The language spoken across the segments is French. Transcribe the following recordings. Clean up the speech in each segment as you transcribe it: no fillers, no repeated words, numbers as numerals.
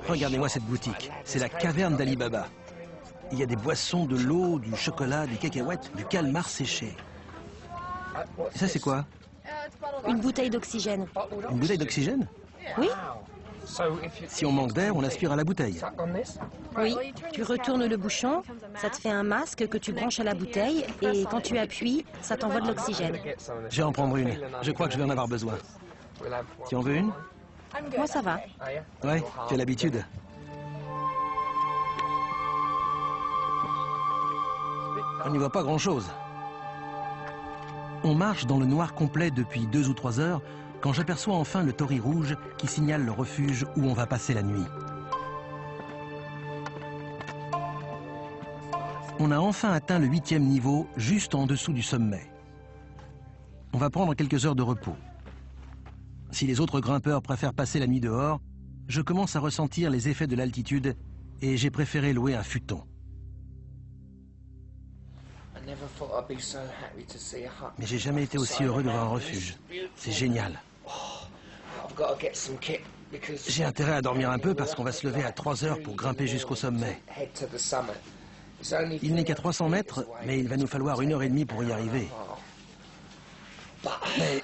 Regardez-moi cette boutique, c'est la caverne d'Ali Baba. Il y a des boissons, de l'eau, du chocolat, des cacahuètes, du calmar séché. Et ça c'est quoi? Une bouteille d'oxygène. Une bouteille d'oxygène? Oui? Si on manque d'air, on aspire à la bouteille. Oui. Tu retournes le bouchon, ça te fait un masque que tu branches à la bouteille et quand tu appuies, ça t'envoie de l'oxygène. Je vais en prendre une. Je crois que je vais en avoir besoin. Tu en veux une? Moi, ça va. Ouais, tu as l'habitude. On n'y voit pas grand-chose. On marche dans le noir complet depuis 2 ou 3 heures quand j'aperçois enfin le torii rouge qui signale le refuge où on va passer la nuit. On a enfin atteint le 8e niveau, juste en dessous du sommet. On va prendre quelques heures de repos. Si les autres grimpeurs préfèrent passer la nuit dehors, je commence à ressentir les effets de l'altitude et j'ai préféré louer un futon. Mais j'ai jamais été aussi heureux de voir un refuge. C'est génial. J'ai intérêt à dormir un peu parce qu'on va se lever à 3 heures pour grimper jusqu'au sommet. Il n'est qu'à 300 mètres, mais il va nous falloir 1h30 pour y arriver. Mais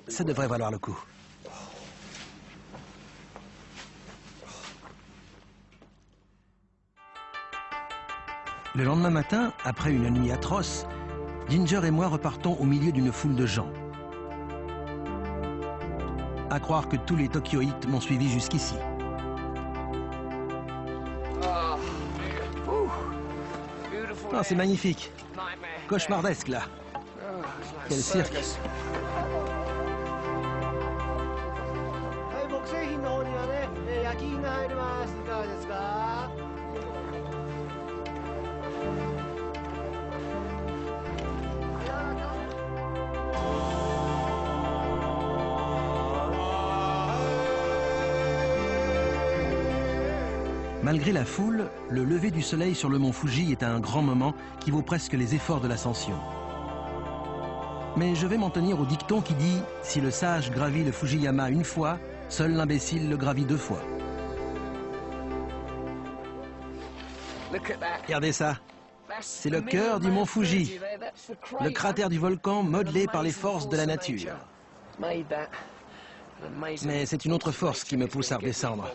ça devrait valoir le coup. Le lendemain matin, après une nuit atroce, Ginger et moi repartons au milieu d'une foule de gens. À croire que tous les Tokyoïtes m'ont suivi jusqu'ici. Oh, c'est magnifique. Cauchemardesque, là. Quel cirque. Malgré la foule, le lever du soleil sur le mont Fuji est un grand moment qui vaut presque les efforts de l'ascension. Mais je vais m'en tenir au dicton qui dit « Si le sage gravit le Fujiyama une fois, seul l'imbécile le gravit 2 fois ». Regardez ça, c'est le cœur du mont Fuji, le cratère du volcan modelé par les forces de la nature. Mais c'est une autre force qui me pousse à redescendre.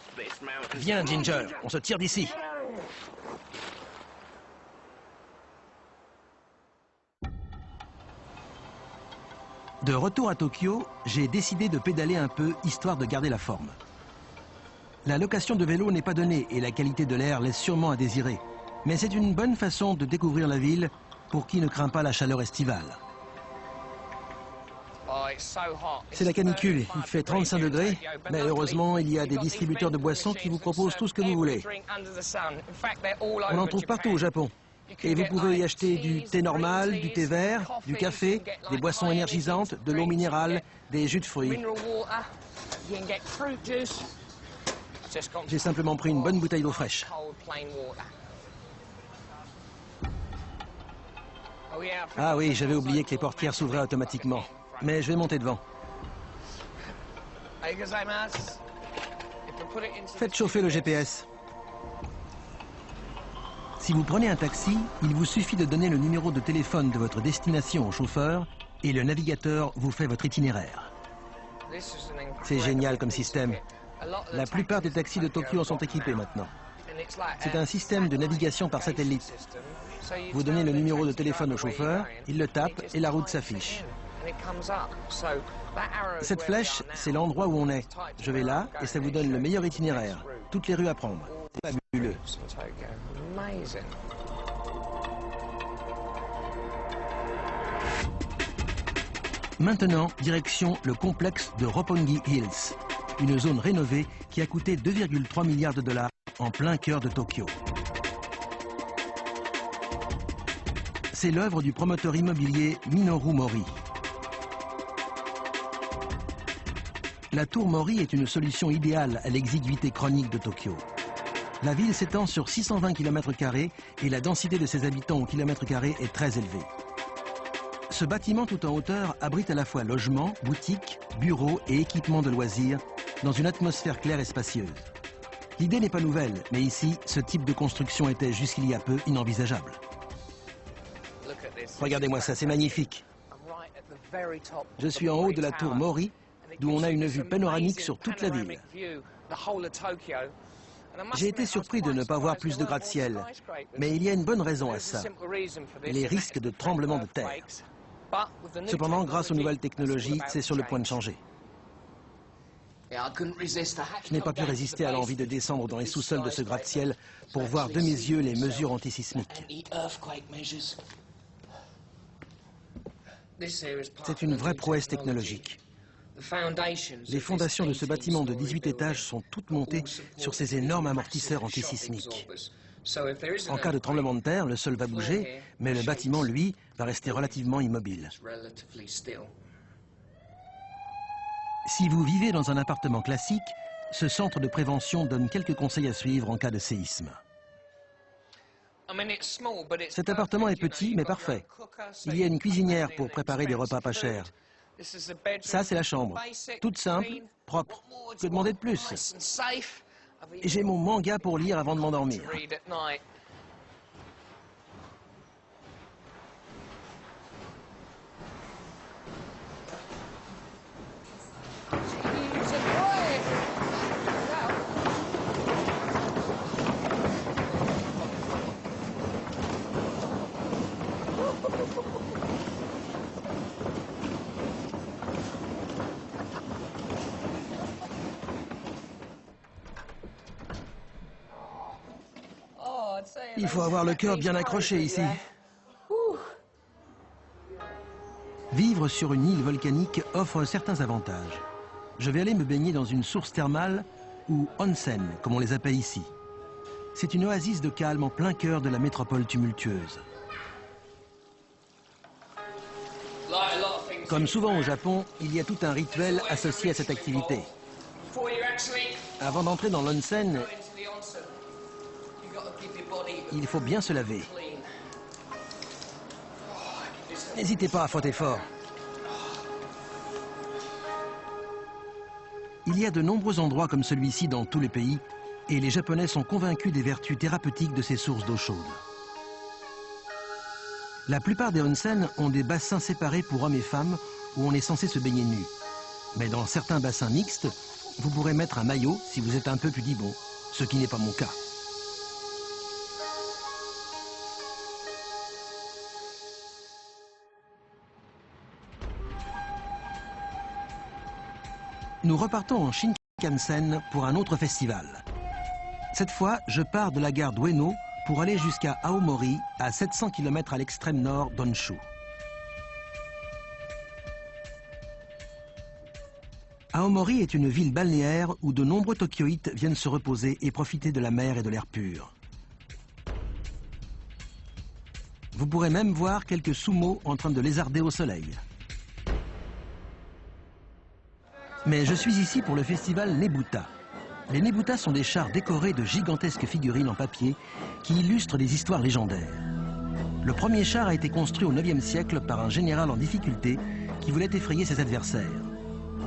Viens, Ginger, on se tire d'ici. De retour à Tokyo, j'ai décidé de pédaler un peu, histoire de garder la forme. La location de vélo n'est pas donnée et la qualité de l'air laisse sûrement à désirer. Mais c'est une bonne façon de découvrir la ville pour qui ne craint pas la chaleur estivale. C'est la canicule, il fait 35 degrés, mais heureusement, il y a des distributeurs de boissons qui vous proposent tout ce que vous voulez. On en trouve partout au Japon. Et vous pouvez y acheter du thé normal, du thé vert, du café, des boissons énergisantes, de l'eau minérale, des jus de fruits. J'ai simplement pris une bonne bouteille d'eau fraîche. Ah oui, j'avais oublié que les portières s'ouvraient automatiquement. Mais je vais monter devant. Faites chauffer le GPS. Si vous prenez un taxi, il vous suffit de donner le numéro de téléphone de votre destination au chauffeur et le navigateur vous fait votre itinéraire. C'est génial comme système. La plupart des taxis de Tokyo en sont équipés maintenant. C'est un système de navigation par satellite. Vous donnez le numéro de téléphone au chauffeur, il le tape et la route s'affiche. Cette flèche, c'est l'endroit où on est. Je vais là et ça vous donne le meilleur itinéraire. Toutes les rues à prendre. C'est fabuleux. Maintenant, direction le complexe de Roppongi Hills, une zone rénovée qui a coûté 2,3 milliards de dollars en plein cœur de Tokyo. C'est l'œuvre du promoteur immobilier Minoru Mori. La tour Mori est une solution idéale à l'exiguïté chronique de Tokyo. La ville s'étend sur 620 km² et la densité de ses habitants au kilomètre carré est très élevée. Ce bâtiment tout en hauteur abrite à la fois logements, boutiques, bureaux et équipements de loisirs dans une atmosphère claire et spacieuse. L'idée n'est pas nouvelle, mais ici, ce type de construction était jusqu'il y a peu inenvisageable. Regardez-moi ça, c'est magnifique. Je suis en haut de la tour Mori, d'où on a une vue panoramique sur toute la ville. J'ai été surpris de ne pas voir plus de gratte-ciel, mais il y a une bonne raison à ça, les risques de tremblements de terre. Cependant, grâce aux nouvelles technologies, c'est sur le point de changer. Je n'ai pas pu résister à l'envie de descendre dans les sous-sols de ce gratte-ciel pour voir de mes yeux les mesures antisismiques. C'est une vraie prouesse technologique. Les fondations de ce bâtiment de 18 étages sont toutes montées sur ces énormes amortisseurs antisismiques. En cas de tremblement de terre, le sol va bouger, mais le bâtiment, lui, va rester relativement immobile. Si vous vivez dans un appartement classique, ce centre de prévention donne quelques conseils à suivre en cas de séisme. Cet appartement est petit, mais parfait. Il y a une cuisinière pour préparer des repas pas chers. Ça, c'est la chambre. Toute simple, propre. Que demander de plus? J'ai mon manga pour lire avant de m'endormir. Il faut avoir le cœur bien accroché ici. Vivre sur une île volcanique offre certains avantages. Je vais aller me baigner dans une source thermale, ou onsen, comme on les appelle ici. C'est une oasis de calme en plein cœur de la métropole tumultueuse. Comme souvent au Japon, il y a tout un rituel associé à cette activité. Avant d'entrer dans l'onsen, il faut bien se laver. N'hésitez pas à frotter fort. Il y a de nombreux endroits comme celui-ci dans tous les pays, et les Japonais sont convaincus des vertus thérapeutiques de ces sources d'eau chaude. La plupart des onsen ont des bassins séparés pour hommes et femmes où on est censé se baigner nu. Mais dans certains bassins mixtes, vous pourrez mettre un maillot si vous êtes un peu pudibond, ce qui n'est pas mon cas. Nous repartons en Shinkansen pour un autre festival. Cette fois, je pars de la gare d'Ueno pour aller jusqu'à Aomori, à 700 km à l'extrême nord d'Honshu. Aomori est une ville balnéaire où de nombreux Tokyoïtes viennent se reposer et profiter de la mer et de l'air pur. Vous pourrez même voir quelques sumo en train de lézarder au soleil. Mais je suis ici pour le festival Nebuta. Les Nebuta sont des chars décorés de gigantesques figurines en papier qui illustrent des histoires légendaires. Le premier char a été construit au IXe siècle par un général en difficulté qui voulait effrayer ses adversaires.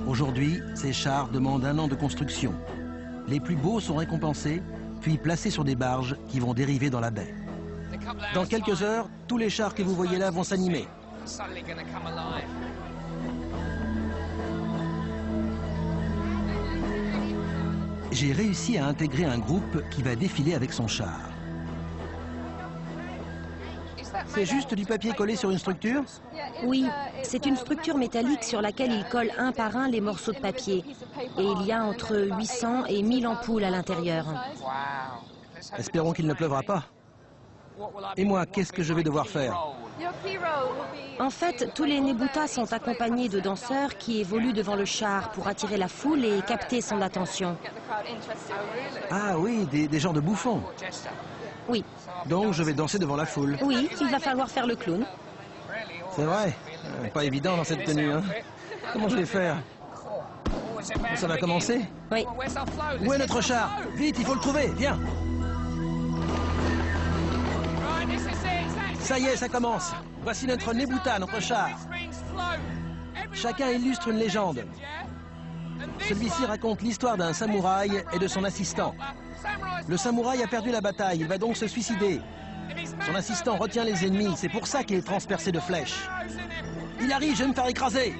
Aujourd'hui, ces chars demandent 1 an de construction. Les plus beaux sont récompensés, puis placés sur des barges qui vont dériver dans la baie. Dans quelques heures, tous les chars que vous voyez là vont s'animer. J'ai réussi à intégrer un groupe qui va défiler avec son char. C'est juste du papier collé sur une structure? Oui, c'est une structure métallique sur laquelle ils collent un par un les morceaux de papier. Et il y a entre 800 et 1000 ampoules à l'intérieur. Espérons qu'il ne pleuvra pas. Et moi, qu'est-ce que je vais devoir faire? En fait, tous les Nebuta sont accompagnés de danseurs qui évoluent devant le char pour attirer la foule et capter son attention. Ah oui, des genres de bouffons. Oui. Donc je vais danser devant la foule. Oui, il va falloir faire le clown. C'est vrai. Pas évident dans cette tenue, hein. Comment je vais faire? Ça va commencer? Oui. Où est notre char? Vite, il faut le trouver, viens. Ça y est, ça commence. Voici notre Nebuta, notre char. Chacun illustre une légende. Celui-ci raconte l'histoire d'un samouraï et de son assistant. Le samouraï a perdu la bataille, il va donc se suicider. Son assistant retient les ennemis, c'est pour ça qu'il est transpercé de flèches. Il arrive, je vais me faire écraser.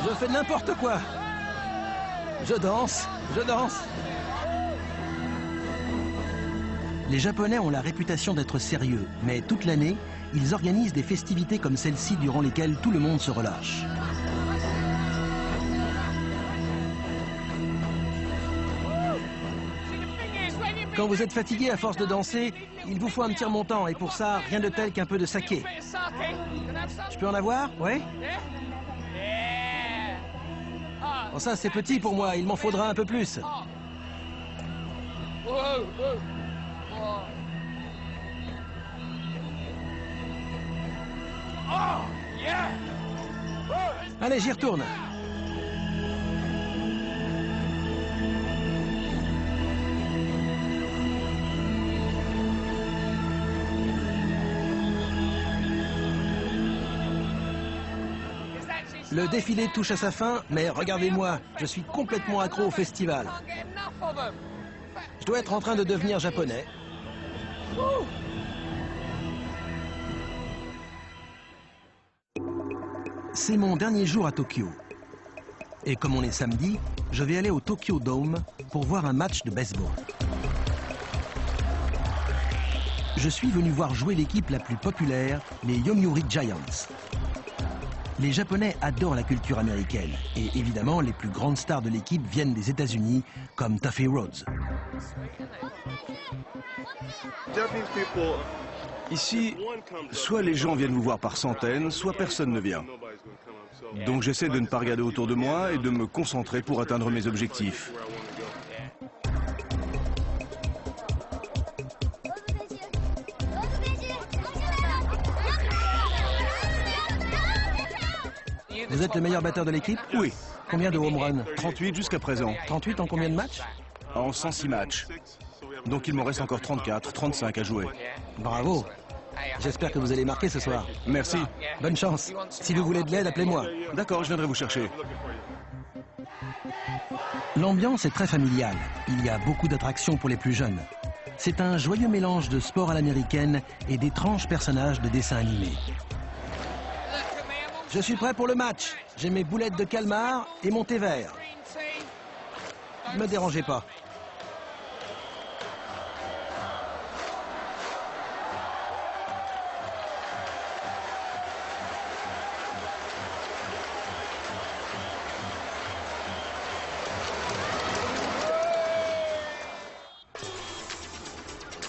Je fais n'importe quoi. Je danse, je danse. Les Japonais ont la réputation d'être sérieux, mais toute l'année, ils organisent des festivités comme celle-ci durant lesquelles tout le monde se relâche. Quand vous êtes fatigué à force de danser, il vous faut un petit remontant, et pour ça, rien de tel qu'un peu de saké. Je peux en avoir? Ouais? Oh, ça, c'est petit pour moi, il m'en faudra un peu plus. Allez, j'y retourne. Le défilé touche à sa fin, mais regardez-moi, je suis complètement accro au festival. Je dois être en train de devenir japonais. C'est mon dernier jour à Tokyo. Et comme on est samedi, je vais aller au Tokyo Dome pour voir un match de baseball. Je suis venu voir jouer l'équipe la plus populaire, les Yomiuri Giants. Les Japonais adorent la culture américaine et évidemment les plus grandes stars de l'équipe viennent des États-Unis comme Tuffy Rhodes. Ici, soit les gens viennent vous voir par centaines, soit personne ne vient. Donc j'essaie de ne pas regarder autour de moi et de me concentrer pour atteindre mes objectifs. Vous êtes le meilleur batteur de l'équipe? Oui. Combien de home runs? 38 jusqu'à présent. 38 en combien de matchs? En 106 matchs. Donc il m'en reste encore 34, 35 à jouer. Bravo. J'espère que vous allez marquer ce soir. Merci. Bonne chance. Si vous voulez de l'aide, appelez-moi. D'accord, je viendrai vous chercher. L'ambiance est très familiale. Il y a beaucoup d'attractions pour les plus jeunes. C'est un joyeux mélange de sport à l'américaine et d'étranges personnages de dessins animés. Je suis prêt pour le match. J'ai mes boulettes de calmar et mon thé vert. Ne me dérangez pas.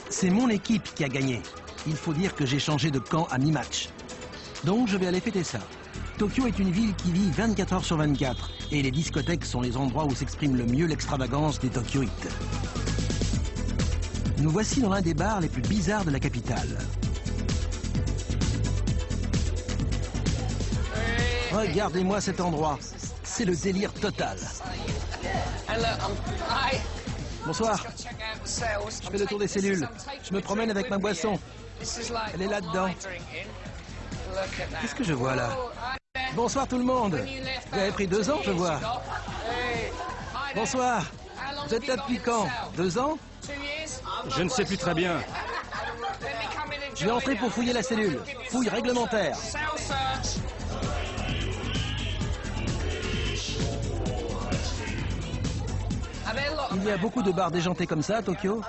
C'est mon équipe qui a gagné. Il faut dire que j'ai changé de camp à mi-match. Donc je vais aller fêter ça. Tokyo est une ville qui vit 24 heures sur 24 et les discothèques sont les endroits où s'exprime le mieux l'extravagance des Tokyoïtes. Nous voici dans l'un des bars les plus bizarres de la capitale. Regardez-moi cet endroit, c'est le délire total. Bonsoir, je fais le tour des cellules, je me promène avec ma boisson. Elle est là-dedans. Qu'est-ce que je vois là? Bonsoir tout le monde. Vous avez pris 2 ans, je vois. Bonsoir. Vous êtes là depuis quand? 2 ans? Je ne sais plus très bien. Je vais entrer pour fouiller la cellule. Fouille réglementaire. Il y a beaucoup de bars déjantés comme ça à Tokyo?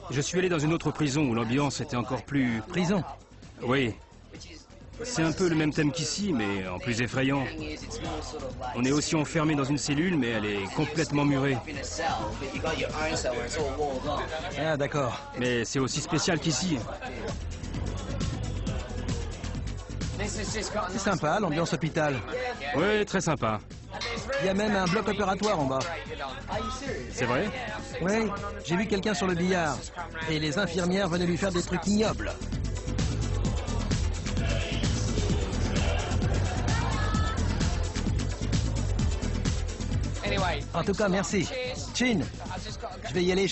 Je suis allé dans une autre prison où l'ambiance était encore plus... Prison? Oui. C'est un peu le même thème qu'ici, mais en plus effrayant. On est aussi enfermé dans une cellule, mais elle est complètement murée. Ah, d'accord. Mais c'est aussi spécial qu'ici. C'est sympa, l'ambiance hôpital. Oui, très sympa. Il y a même un bloc opératoire en bas. C'est vrai? Oui, j'ai vu quelqu'un sur le billard. Et les infirmières venaient lui faire des trucs ignobles. En tout cas, merci. Chin, je vais y aller.